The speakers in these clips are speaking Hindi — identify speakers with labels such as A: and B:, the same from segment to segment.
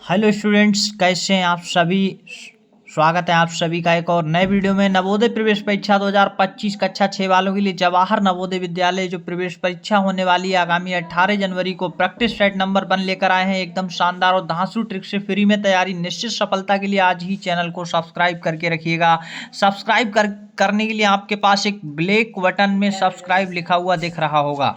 A: हेलो स्टूडेंट्स, कैसे हैं आप सभी। स्वागत है आप सभी का एक और नए वीडियो में। नवोदय प्रवेश परीक्षा 2025 कक्षा 6 वालों के लिए जवाहर नवोदय विद्यालय जो प्रवेश परीक्षा होने वाली है आगामी 18 जनवरी को प्रैक्टिस सेट नंबर 1 लेकर आए हैं। एकदम शानदार और धांसू ट्रिक से फ्री में तैयारी निश्चित सफलता के लिए आज ही चैनल को सब्सक्राइब करके रखिएगा। करने के लिए आपके पास एक ब्लैक बटन में सब्सक्राइब लिखा हुआ दिख रहा होगा,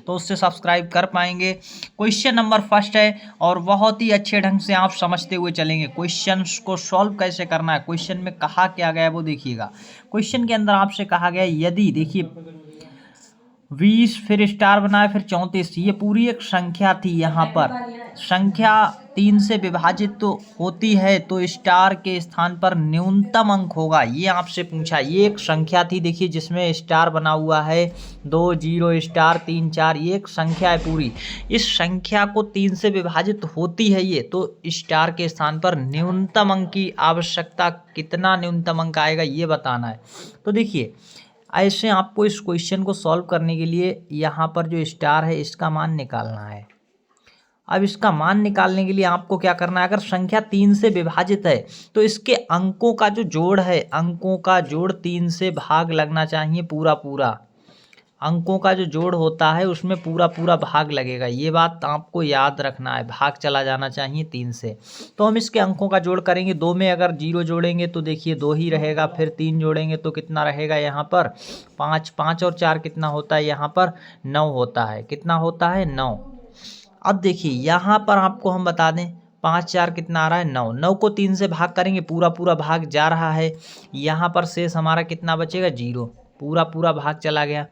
A: तो उससे सब्सक्राइब कर पाएंगे। क्वेश्चन नंबर फर्स्ट है और बहुत ही अच्छे ढंग से आप समझते हुए चलेंगे। क्वेश्चन को सॉल्व कैसे करना है, क्वेश्चन में कहा क्या गया है वो देखिएगा। क्वेश्चन के अंदर आपसे कहा गया यदि, देखिए 20 फिर स्टार बनाए फिर 34, ये पूरी एक संख्या थी। यहाँ पर संख्या 3 से विभाजित तो होती है तो स्टार के स्थान पर न्यूनतम अंक होगा, ये आपसे पूछा। ये एक संख्या थी, देखिए जिसमें स्टार बना हुआ है 2 0 स्टार 3 4, ये एक संख्या है पूरी। इस संख्या को 3 से विभाजित होती है ये, तो स्टार के स्थान पर न्यूनतम अंक की आवश्यकता, कितना न्यूनतम अंक आएगा ये बताना है। तो देखिए ऐसे आपको इस क्वेश्चन को सॉल्व करने के लिए यहाँ पर जो स्टार है इसका मान निकालना है। अब इसका मान निकालने के लिए आपको क्या करना है, अगर संख्या 3 से विभाजित है तो इसके अंकों का जो जोड़ है, अंकों का जोड़ 3 से भाग लगना चाहिए पूरा पूरा। अंकों का जो जोड़ होता है उसमें पूरा पूरा भाग लगेगा, ये बात आपको याद रखना है। भाग चला जाना चाहिए 3 से। तो हम इसके अंकों का जोड़ करेंगे। 2 में अगर 0 जोड़ेंगे तो देखिए 2 ही रहेगा, फिर 3 जोड़ेंगे तो कितना रहेगा यहाँ पर 5, 5 और 4 कितना होता है यहाँ पर 9 होता है। कितना होता है 9। अब देखिए यहाँ पर आपको हम बता दें 5 4 कितना आ रहा है 9। 9 को 3 से भाग करेंगे, पूरा पूरा भाग जा रहा है। यहाँ पर शेष हमारा कितना बचेगा 0, पूरा पूरा भाग चला गया।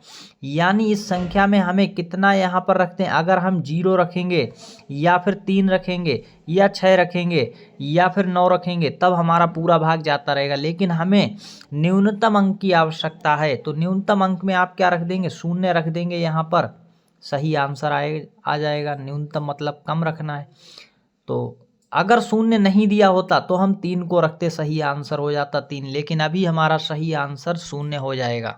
A: यानी इस संख्या में हमें कितना यहाँ पर रखते हैं, अगर हम 0 रखेंगे या फिर 3 रखेंगे या 6 रखेंगे या फिर 9 रखेंगे तब हमारा पूरा भाग जाता रहेगा। लेकिन हमें न्यूनतम अंक की आवश्यकता है, तो न्यूनतम अंक में आप क्या रख देंगे, 0 रख देंगे। यहाँ पर सही आंसर आ जाएगा। न्यूनतम मतलब कम रखना है। तो अगर 0 नहीं दिया होता तो हम 3 को रखते, सही आंसर हो जाता 3, लेकिन अभी हमारा सही आंसर 0 हो जाएगा।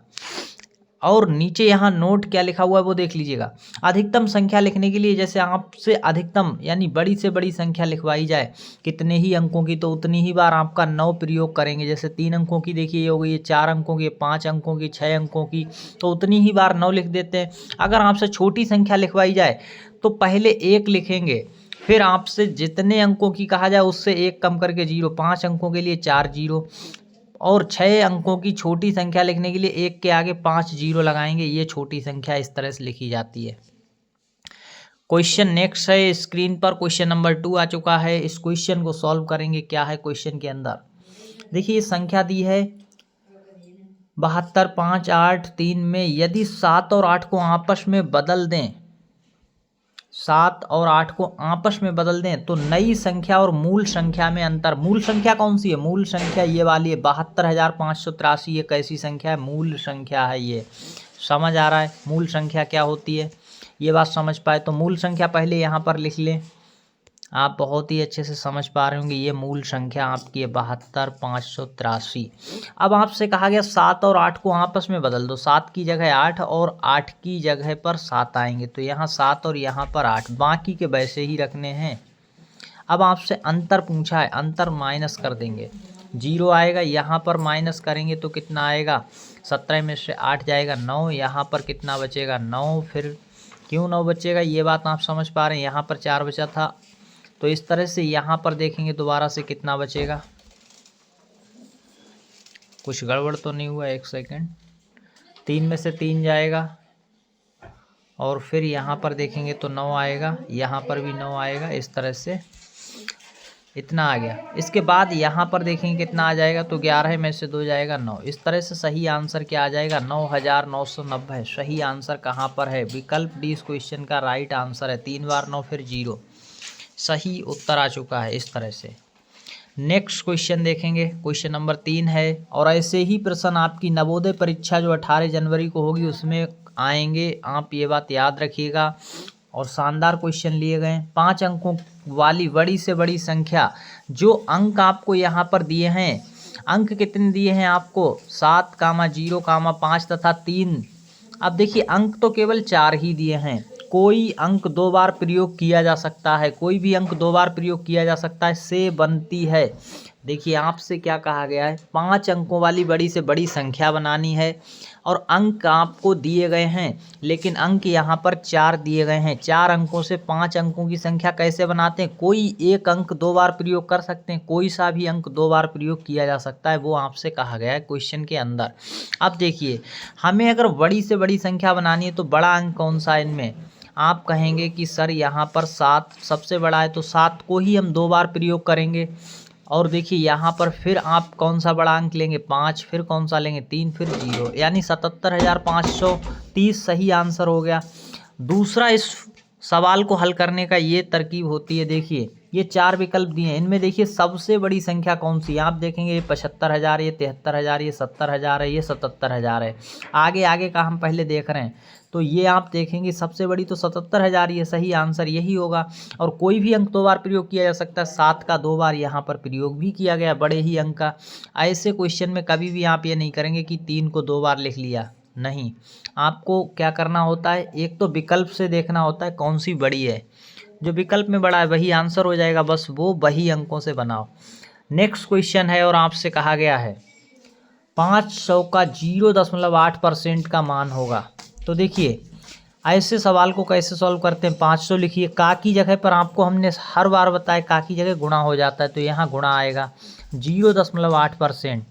A: और नीचे यहाँ नोट क्या लिखा हुआ है वो देख लीजिएगा। अधिकतम संख्या लिखने के लिए जैसे आपसे अधिकतम यानी बड़ी से बड़ी संख्या लिखवाई जाए कितने ही अंकों की, तो उतनी ही बार आपका 9 प्रयोग करेंगे। जैसे 3 अंकों की देखिए ये हो गई, 4 अंकों की, 5 अंकों की, 6 अंकों की, तो उतनी ही बार 9 लिख देते हैं। अगर आपसे छोटी संख्या लिखवाई जाए तो पहले 1 लिखेंगे, फिर आपसे जितने अंकों की कहा जाए उससे 1 कम करके 0, 5 अंकों के लिए 4 0, और 6 अंकों की छोटी संख्या लिखने के लिए 1 के आगे 5 0 लगाएंगे। ये छोटी संख्या इस तरह से लिखी जाती है। क्वेश्चन नेक्स्ट है स्क्रीन पर, क्वेश्चन नंबर 2 आ चुका है। इस क्वेश्चन को सॉल्व करेंगे। क्या है क्वेश्चन के अंदर, देखिए संख्या दी है 72 5 8 3 में यदि 7 और 8 को आपस में बदल दें, 7 और 8 को आपस में बदल दें तो नई संख्या और मूल संख्या में अंतर। मूल संख्या कौन सी है, मूल संख्या ये वाली है 72,583। ये कैसी संख्या है, मूल संख्या है। ये समझ आ रहा है मूल संख्या क्या होती है, ये बात समझ पाए तो मूल संख्या पहले यहाँ पर लिख लें। आप बहुत ही अच्छे से समझ पा रहे होंगे, ये मूल संख्या आपकी है 72,583। अब आपसे कहा गया 7 और 8 को आपस में बदल दो, 7 की जगह 8 और 8 की जगह पर 7 आएंगे, तो यहाँ 7 और यहाँ पर 8, बाकी के वैसे ही रखने हैं। अब आपसे अंतर पूछा है, अंतर माइनस कर देंगे, 0 आएगा, यहाँ पर माइनस करेंगे तो कितना आएगा, 17 में से 8 जाएगा 9, यहाँ पर कितना बचेगा 9। फिर क्यों 9 बचेगा ये बात आप समझ पा रहे हैं, यहाँ पर 4 बचा था, तो इस तरह से यहाँ पर देखेंगे दोबारा से कितना बचेगा। कुछ गड़बड़ तो नहीं हुआ, 1 सेकंड। 3 में से 3 जाएगा और फिर यहाँ पर देखेंगे तो 9 आएगा, यहाँ पर भी 9 आएगा। इस तरह से इतना आ गया। इसके बाद यहाँ पर देखेंगे कितना आ जाएगा, तो 11 में से 2 जाएगा 9। इस तरह से सही आंसर क्या आ जाएगा 9,990। सही आंसर कहाँ पर है, विकल्प डी इस क्वेश्चन का राइट आंसर है। 3 बार 9 फिर 0, सही उत्तर आ चुका है इस तरह से। नेक्स्ट क्वेश्चन देखेंगे, क्वेश्चन नंबर 3 है। और ऐसे ही प्रश्न आपकी नवोदय परीक्षा जो 18 जनवरी को होगी उसमें आएंगे, आप ये बात याद रखिएगा। और शानदार क्वेश्चन लिए गए। 5 अंकों वाली बड़ी से बड़ी संख्या, जो अंक आपको यहाँ पर दिए हैं, अंक कितने दिए हैं आपको 7, 0, 5 तथा 3। अब देखिए अंक तो केवल 4 ही दिए हैं, कोई अंक 2 बार प्रयोग किया जा सकता है, कोई भी अंक 2 बार प्रयोग किया जा सकता है से बनती है। देखिए आपसे क्या कहा गया है, 5 अंकों वाली बड़ी से बड़ी संख्या बनानी है और अंक आपको दिए गए हैं, लेकिन अंक यहाँ पर 4 दिए गए हैं। 4 अंकों से 5 अंकों की संख्या कैसे बनाते हैं? कोई एक अंक 2 बार प्रयोग कर सकते हैं, कोई सा भी अंक 2 बार प्रयोग किया जा सकता है, वो आपसे कहा गया है क्वेश्चन के अंदर। अब देखिए हमें अगर बड़ी से बड़ी संख्या बनानी है तो बड़ा अंक कौन सा है इनमें? आप कहेंगे कि सर यहाँ पर 7 सबसे बड़ा है, तो 7 को ही हम 2 बार प्रयोग करेंगे। और देखिए यहाँ पर फिर आप कौन सा बड़ा अंक लेंगे? 5, फिर कौन सा लेंगे? 3, फिर 0, यानी 77,530 सही आंसर हो गया। दूसरा इस सवाल को हल करने का ये तरकीब होती है। देखिए ये 4 विकल्प दिए हैं, इनमें देखिए सबसे बड़ी संख्या कौन सी है? आप देखेंगे ये 75,000, ये 73,000, ये 70,000 है, ये 77,000 है। आगे आगे का हम पहले देख रहे हैं, तो ये आप देखेंगे सबसे बड़ी तो 77,000, ये सही आंसर यही होगा। और कोई भी अंक 2 बार प्रयोग किया जा सकता है, 7 का 2 बार यहाँ पर प्रयोग भी किया गया बड़े ही अंक का। ऐसे क्वेश्चन में कभी भी आप ये नहीं करेंगे कि 3 को 2 बार लिख लिया, नहीं। आपको क्या करना होता है, एक तो विकल्प से देखना होता है कौन सी बड़ी है, जो विकल्प में बड़ा है वही आंसर हो जाएगा, बस वो वही अंकों से बनाओ। नेक्स्ट क्वेश्चन है और आपसे कहा गया है 500 का 0.8% का मान होगा। तो देखिए ऐसे सवाल को कैसे सॉल्व करते हैं? 500 लिखिए, का की जगह पर आपको हमने हर बार बताया का की जगह गुणा हो जाता है, तो यहाँ गुणा आएगा। 0.8%,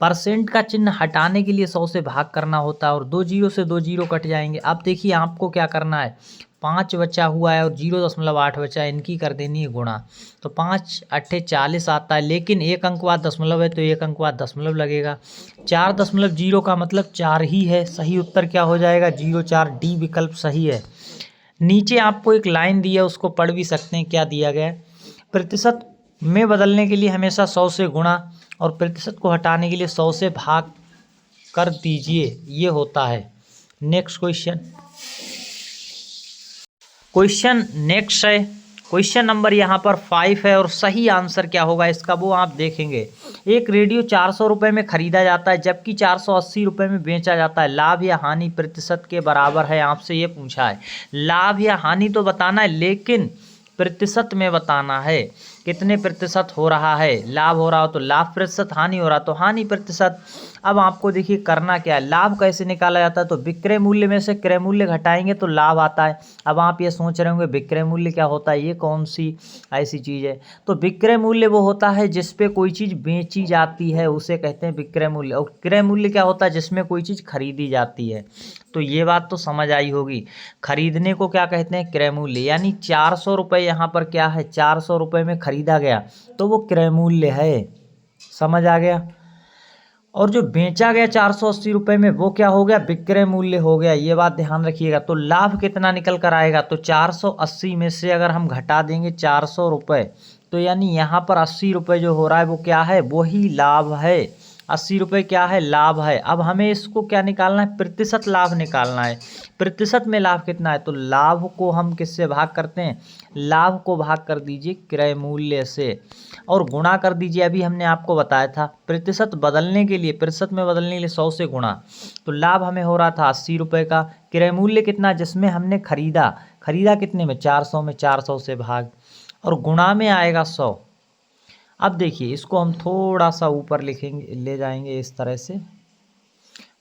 A: परसेंट का चिन्ह हटाने के लिए 100 से भाग करना होता है और 2 जीरो से 2 जीरो कट जाएंगे। अब देखिए आपको क्या करना है, 5 बचा हुआ है और 0.8 बचा है, इनकी कर देनी है गुणा। तो 5 अट्ठे 40 आता है, लेकिन एक अंक बाद दशमलव है तो एक अंक बाद दशमलव लगेगा। 4.0 का मतलब 4 ही है, सही उत्तर क्या हो जाएगा? 04, डी विकल्प सही है। नीचे आपको एक लाइन दी है, उसको पढ़ भी सकते हैं, क्या दिया गया है? प्रतिशत में बदलने के लिए हमेशा 100 से गुणा और प्रतिशत को हटाने के लिए 100 से भाग कर दीजिए, ये होता है। नेक्स्ट क्वेश्चन नेक्स्ट है, क्वेश्चन नंबर यहाँ पर 5 है और सही आंसर क्या होगा इसका वो आप देखेंगे। एक रेडियो 400 रुपये में खरीदा जाता है जबकि 480 रुपये में बेचा जाता है, लाभ या हानि प्रतिशत के बराबर है? आपसे ये पूछा है। लाभ या हानि तो बताना है, लेकिन प्रतिशत में बताना है, कितने प्रतिशत हो रहा है। लाभ हो रहा हो तो लाभ प्रतिशत, हानि हो रहा तो हानि प्रतिशत। अब आपको देखिए करना क्या है, लाभ कैसे निकाला जाता है? तो विक्रय मूल्य में से क्रय मूल्य घटाएंगे तो लाभ आता है। अब आप ये सोच रहे होंगे विक्रय मूल्य क्या होता है, ये कौन सी ऐसी चीज़ है? तो विक्रय मूल्य वो होता है जिस पे कोई चीज़ बेची जाती है, उसे कहते हैं विक्रय मूल्य। और क्रय मूल्य क्या होता है? जिसमें कोई चीज़ खरीदी जाती है। तो ये बात तो समझ आई होगी। खरीदने को क्या कहते हैं? क्रय मूल्य। यानी 400 रुपये यहाँ पर क्या है, 400 रुपये में खरीदा गया तो वो क्रय मूल्य है, समझ आ गया। और जो बेचा गया 480 रुपये में वो क्या हो गया? विक्रय मूल्य हो गया, ये बात ध्यान रखिएगा। तो लाभ कितना निकल कर आएगा? तो 480 में से अगर हम घटा देंगे 400 रुपये, तो यानी यहाँ पर 80 रुपये जो हो रहा है वो क्या है? वही लाभ है। 80 रुपये क्या है? लाभ है। अब हमें इसको क्या निकालना है? प्रतिशत लाभ निकालना है। प्रतिशत में लाभ कितना है? तो लाभ को हम किससे भाग करते हैं? लाभ को भाग कर दीजिए क्रय मूल्य से और गुणा कर दीजिए। अभी हमने आपको बताया था प्रतिशत बदलने के लिए, प्रतिशत में बदलने के लिए 100 से गुणा। तो लाभ हमें हो रहा था 80 रुपये का, क्रय मूल्य कितना जिसमें हमने खरीदा कितने में? 400 में, 400 से भाग और गुणा में आएगा 100। अब देखिए इसको हम थोड़ा सा ऊपर लिखेंगे, ले जाएंगे इस तरह से।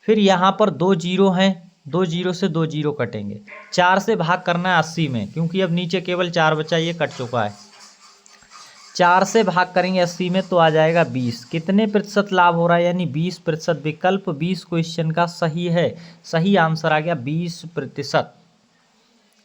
A: फिर यहाँ पर 2 जीरो हैं, 2 जीरो से 2 जीरो कटेंगे। 4 से भाग करना है 80 में, क्योंकि अब नीचे केवल 4 बचा, ये कट चुका है। 4 से भाग करेंगे 80 में तो आ जाएगा 20। कितने प्रतिशत लाभ हो रहा है? यानी 20%। विकल्प 20 क्वेश्चन का सही है, सही आंसर आ गया 20%।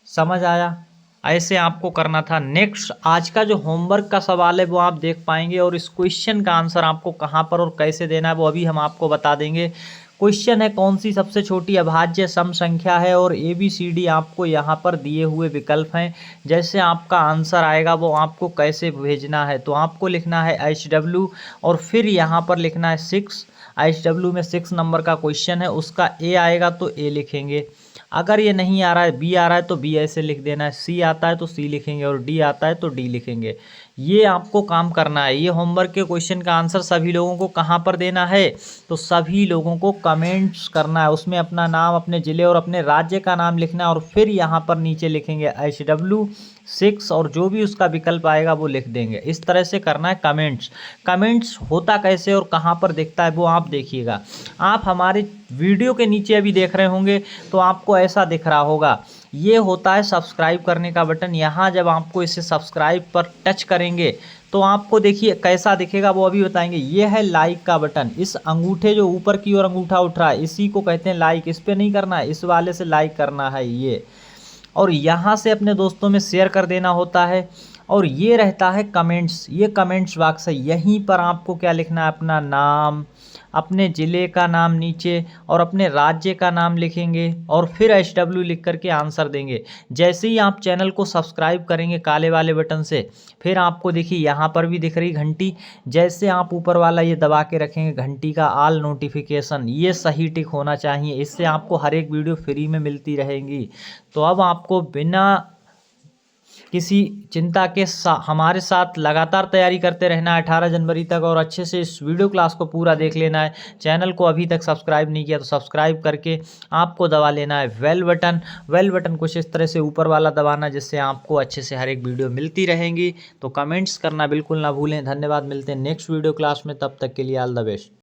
A: समझ आया? ऐसे आपको करना था। नेक्स्ट आज का जो होमवर्क का सवाल है वो आप देख पाएंगे और इस क्वेश्चन का आंसर आपको कहाँ पर और कैसे देना है वो अभी हम आपको बता देंगे। क्वेश्चन है कौन सी सबसे छोटी अभाज्य सम संख्या है और ABCD आपको यहाँ पर दिए हुए विकल्प हैं। जैसे आपका आंसर आएगा वो आपको कैसे भेजना है, तो आपको लिखना है HW और फिर यहाँ पर लिखना है 6। HW में 6 नंबर का क्वेश्चन है, उसका A आएगा तो A लिखेंगे। अगर ये नहीं आ रहा है, बी आ रहा है तो बी ऐसे लिख देना है, सी आता है तो सी लिखेंगे और डी आता है तो डी लिखेंगे। ये आपको काम करना है। ये होमवर्क के क्वेश्चन का आंसर सभी लोगों को कहाँ पर देना है, तो सभी लोगों को कमेंट्स करना है, उसमें अपना नाम, अपने ज़िले और अपने राज्य का नाम लिखना है और फिर यहाँ पर नीचे लिखेंगे HW6 और जो भी उसका विकल्प आएगा वो लिख देंगे। इस तरह से करना है कमेंट्स। कमेंट्स होता कैसे और कहाँ पर दिखता है वो आप देखिएगा। आप हमारे वीडियो के नीचे अभी देख रहे होंगे तो आपको ऐसा दिख रहा होगा, ये होता है सब्सक्राइब करने का बटन। यहाँ जब आपको इसे सब्सक्राइब पर टच करेंगे तो आपको देखिए कैसा दिखेगा वो अभी बताएंगे। ये है लाइक का बटन, इस अंगूठे जो ऊपर की ओर अंगूठा उठ रहा है इसी को कहते हैं लाइक। इस पर नहीं करना है, इस वाले से लाइक करना है ये, और यहाँ से अपने दोस्तों में शेयर कर देना होता है। और ये रहता है कमेंट्स, ये कमेंट्स बॉक्स है, यहीं पर आपको क्या लिखना है, अपना नाम, अपने ज़िले का नाम नीचे और अपने राज्य का नाम लिखेंगे और फिर HW लिख करके आंसर देंगे। जैसे ही आप चैनल को सब्सक्राइब करेंगे काले वाले बटन से, फिर आपको देखिए यहाँ पर भी दिख रही घंटी, जैसे आप ऊपर वाला ये दबा के रखेंगे घंटी का ऑल नोटिफिकेशन, ये सही टिक होना चाहिए, इससे आपको हर एक वीडियो फ्री में मिलती रहेंगी। तो अब आपको बिना किसी चिंता के हमारे साथ लगातार तैयारी करते रहना है 18 जनवरी तक, और अच्छे से इस वीडियो क्लास को पूरा देख लेना है। चैनल को अभी तक सब्सक्राइब नहीं किया तो सब्सक्राइब करके आपको दबा लेना है बेल बटन। बेल बटन कुछ इस तरह से ऊपर वाला दबाना जिससे आपको अच्छे से हर एक वीडियो मिलती रहेंगी। तो कमेंट्स करना बिल्कुल ना भूलें। धन्यवाद, मिलते हैं नेक्स्ट वीडियो क्लास में, तब तक के लिए ऑल द बेस्ट।